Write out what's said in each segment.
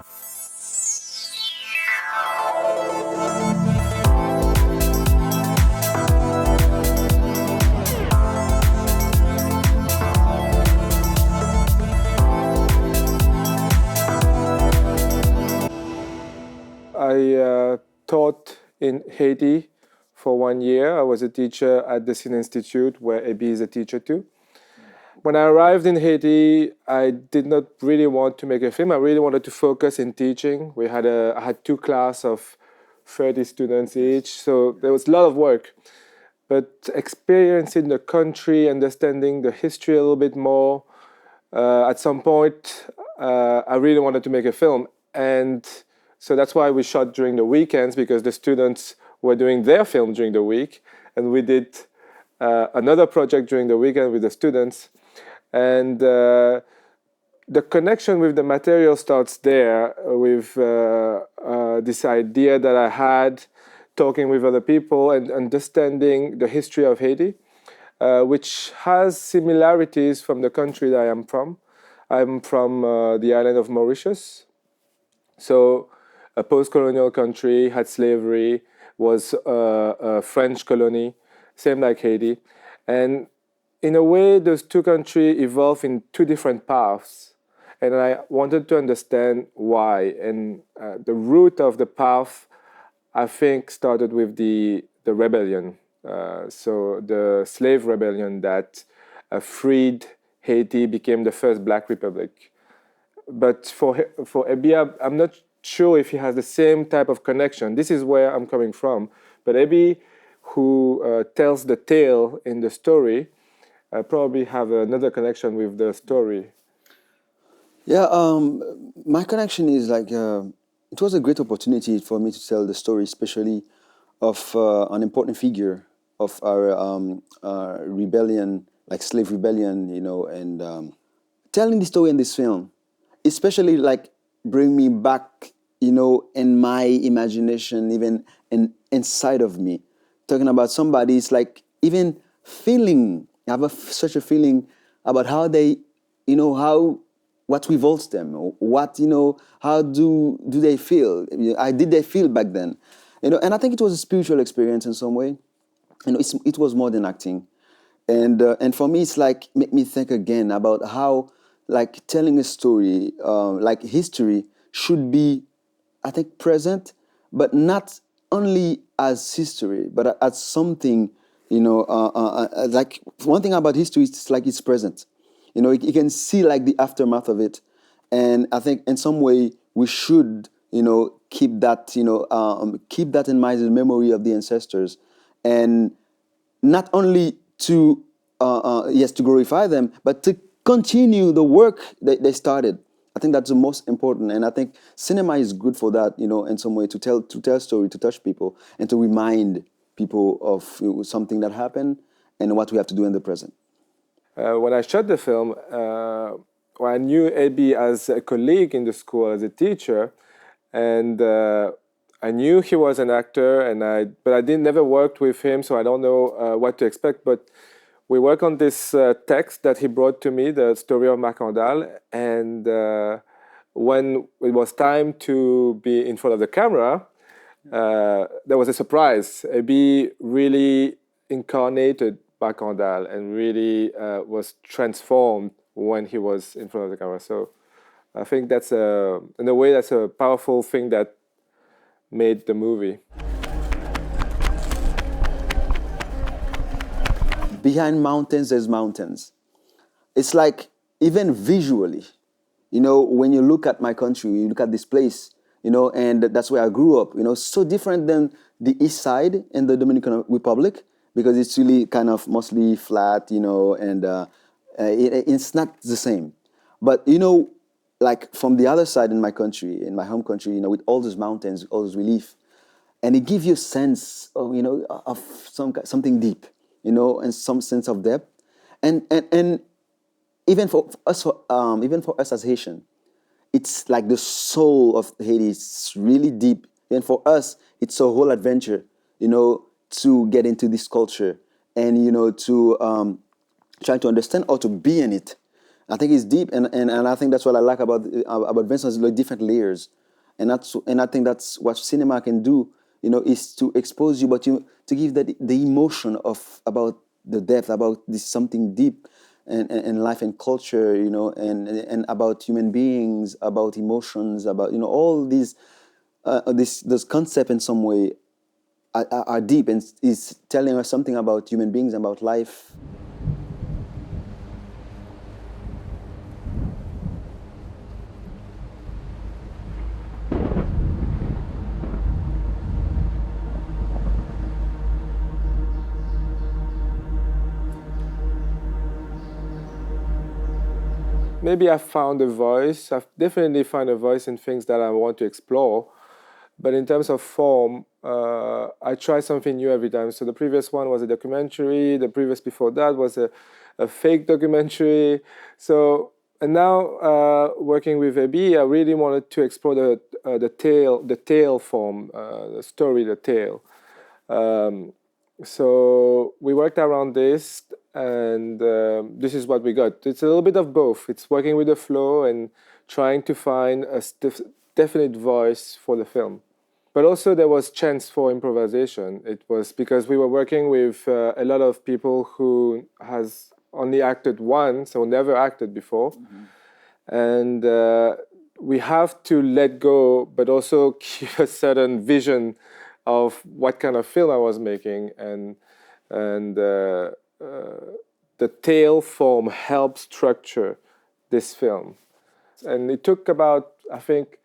I taught in Haiti for 1 year. I was a teacher at the Sin Institute, where Ebby is a teacher too. When I arrived in Haiti, I did not really want to make a film. I really wanted to focus in teaching. I had two classes of 30 students each, so there was a lot of work. But experiencing the country, understanding the history a little bit more, at some point, I really wanted to make a film. And so that's why we shot during the weekends, because the students were doing their film during the week. And we did another project during the weekend with the students. And the connection with the material starts there with this idea that I had talking with other people and understanding the history of Haiti, which has similarities from the country that I am from. I'm from the island of Mauritius. So a post-colonial country, had slavery, was a French colony, same like Haiti. And in a way, those two countries evolved in two different paths. And I wanted to understand why. And the root of the path, I think, started with the rebellion. So the slave rebellion that freed Haiti, became the first black republic. But for Ebby, I'm not sure if he has the same type of connection. This is where I'm coming from. But Ebby, who tells the tale in the story, probably have another connection with the story. Yeah, my connection is like it was a great opportunity for me to tell the story, especially of an important figure of our rebellion, like slave rebellion, and telling the story in this film, especially like bring me back, in my imagination, even inside of me, talking about somebody. It's like even feeling. I have such a feeling about how they, how what revolts them, what how do they feel? How did they feel back then? And I think it was a spiritual experience in some way. It was more than acting, and for me, it's like make me think again about how like telling a story, like history, should be, I think, present, but not only as history, but as something. Like one thing about history is it's like it's present. You can see like the aftermath of it, and I think in some way we should, keep that, keep that in mind, the memory of the ancestors, and not only to, yes, to glorify them, but to continue the work that they started. I think that's the most important, and I think cinema is good for that. In some way to tell story, to touch people, and to remind people of something that happened and what we have to do in the present. When I shot the film, well, I knew Ebby as a colleague in the school, as a teacher, and I knew he was an actor, but I didn't never worked with him, so I don't know what to expect. But we worked on this text that he brought to me, the story of Macandal, and when it was time to be in front of the camera, there was a surprise. Ebby really incarnated Macandal and really was transformed when he was in front of the camera. So I think that's in a way, that's a powerful thing that made the movie. Behind mountains, there's mountains. It's like even visually, when you look at my country, you look at this place, and that's where I grew up, so different than the east side in the Dominican Republic, because it's really kind of mostly flat, and it's not the same. But, like from the other side in my country, in my home country, with all those mountains, all this relief, and it gives you a sense of, of something deep, and some sense of depth. And even for us as Haitian, it's like the soul of Haiti. It's really deep. And for us, it's a whole adventure, to get into this culture and, to try to understand or to be in it. I think it's deep, and I think that's what I like about Vincent's, like different layers, and I think that's what cinema can do. Is to expose you, but to give that the emotion of about the depth, about this something deep, and life and culture, and about human beings, about emotions, about all these those concepts in some way are deep and is telling us something about human beings, about life. Maybe I found a voice. I've definitely found a voice in things that I want to explore. But in terms of form, I try something new every time. So the previous one was a documentary. The previous before that was a fake documentary. So and now working with Ebby, I really wanted to explore the tale form, the story, the tale. Um, so we worked around this, and this is what we got. It's a little bit of both. It's working with the flow and trying to find a definite voice for the film. But also there was chance for improvisation. It was because we were working with a lot of people who has only acted once or never acted before, and we have to let go, but also keep a certain vision of what kind of film I was making, and the tale form helped structure this film. And it took about, I think,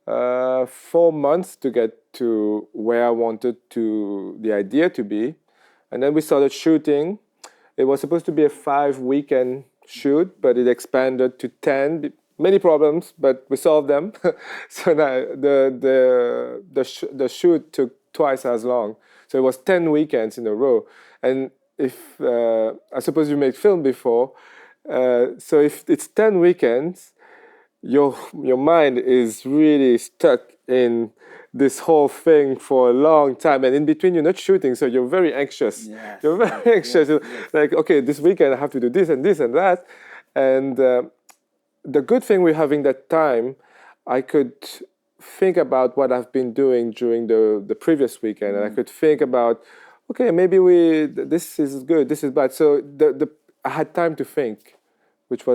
4 months to get to where I wanted to the idea to be, and then we started shooting. It was supposed to be a 5 weekend shoot, but it expanded to 10. Many problems, but we solved them. So now the shoot took twice as long. So it was 10 weekends in a row. And if I suppose you made film before, so if it's 10 weekends, your mind is really stuck in this whole thing for a long time, and in between you're not shooting, so you're very anxious. Yes, You're very anxious. Yes. Like, okay, this weekend I have to do this and this and that, and the good thing with having that time, I could think about what I've been doing during the previous weekend, and I could think about, okay, maybe this is good, this is bad. So I had time to think, which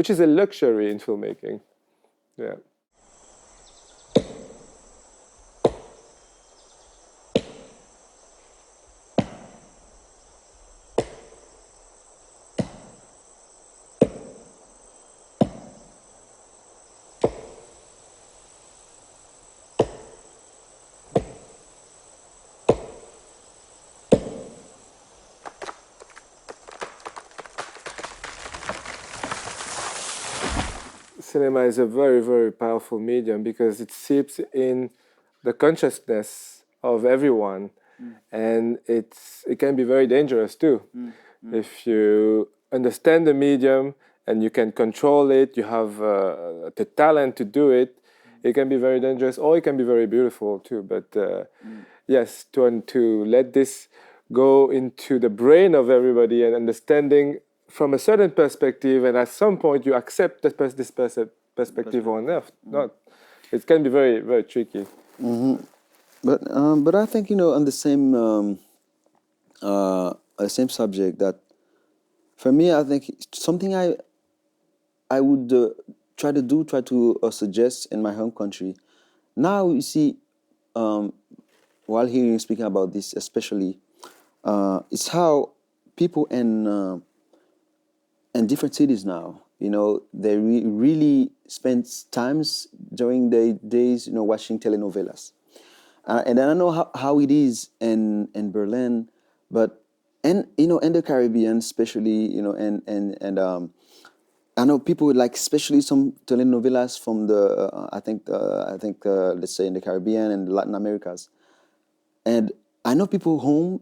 is a luxury in filmmaking. Yeah. Cinema is a very, very powerful medium because it seeps in the consciousness of everyone, and it can be very dangerous too. If you understand the medium and you can control it, you have the talent to do it. It can be very dangerous, or it can be very beautiful too. But yes, to let this go into the brain of everybody and understanding from a certain perspective, and at some point you accept this perspective or not. It can be very, very tricky. But I think on the same subject, that for me, I think something I would try to suggest in my home country. Now you see, while hearing you speaking about this, especially, it's how people in different cities now, they really spend times during their days, watching telenovelas. And I don't know how it is in Berlin, but in the Caribbean, especially, and I know people would like, especially some telenovelas from the I think let's say in the Caribbean and Latin Americas, and I know people home,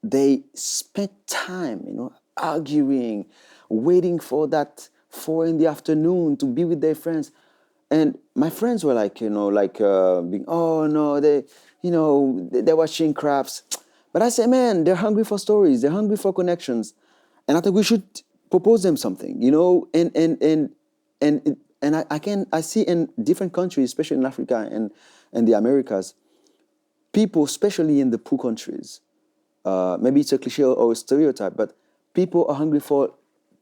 they spend time, arguing, waiting for that 4 in the afternoon to be with their friends. And my friends were like, being, oh no, they're watching craps. But I say, man, they're hungry for stories. They're hungry for connections. And I think we should propose them something, you know, and I see in different countries, especially in Africa and the Americas, people, especially in the poor countries, maybe it's a cliche or a stereotype, but people are hungry for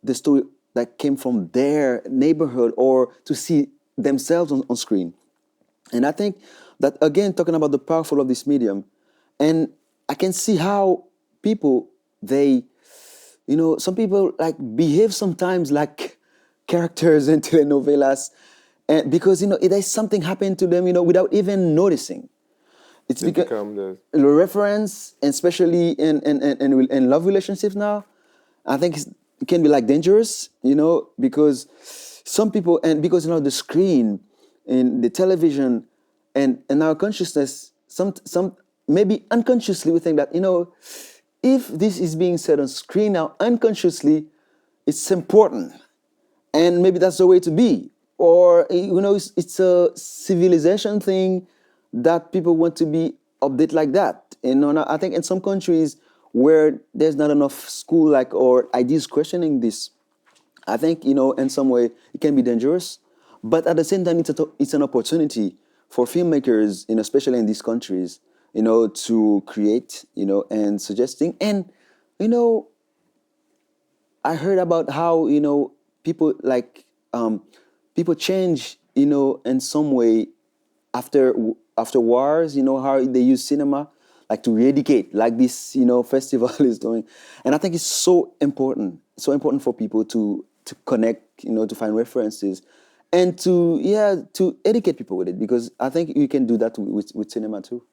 the story that came from their neighborhood or to see themselves on screen. And I think that, again, talking about the powerful of this medium, and I can see how people, they, you know, some people like behave sometimes like characters in telenovelas, and because, you know, there's something happened to them, you know, without even noticing. It's They because become the reference, and especially in love relationships now, I think it can be like dangerous, you know, because some people, and because, you know, the screen and the television and our consciousness, some maybe unconsciously we think that, you know, if this is being said on screen now unconsciously, it's important, and maybe that's the way to be, or, you know, it's a civilization thing that people want to be updated like that. You know, and I think in some countries where there's not enough school, like, or ideas questioning this, I think, you know, in some way it can be dangerous, but at the same time it's an opportunity for filmmakers, you know, especially in these countries, you know, to create, you know, and suggesting. And, you know, I heard about how, you know, people like, people change, you know, in some way after wars, you know, how they use cinema like to re-educate, like this, you know, festival is doing. And I think it's so important for people to connect, you know, to find references and to, yeah, to educate people with it, because I think you can do that with cinema too.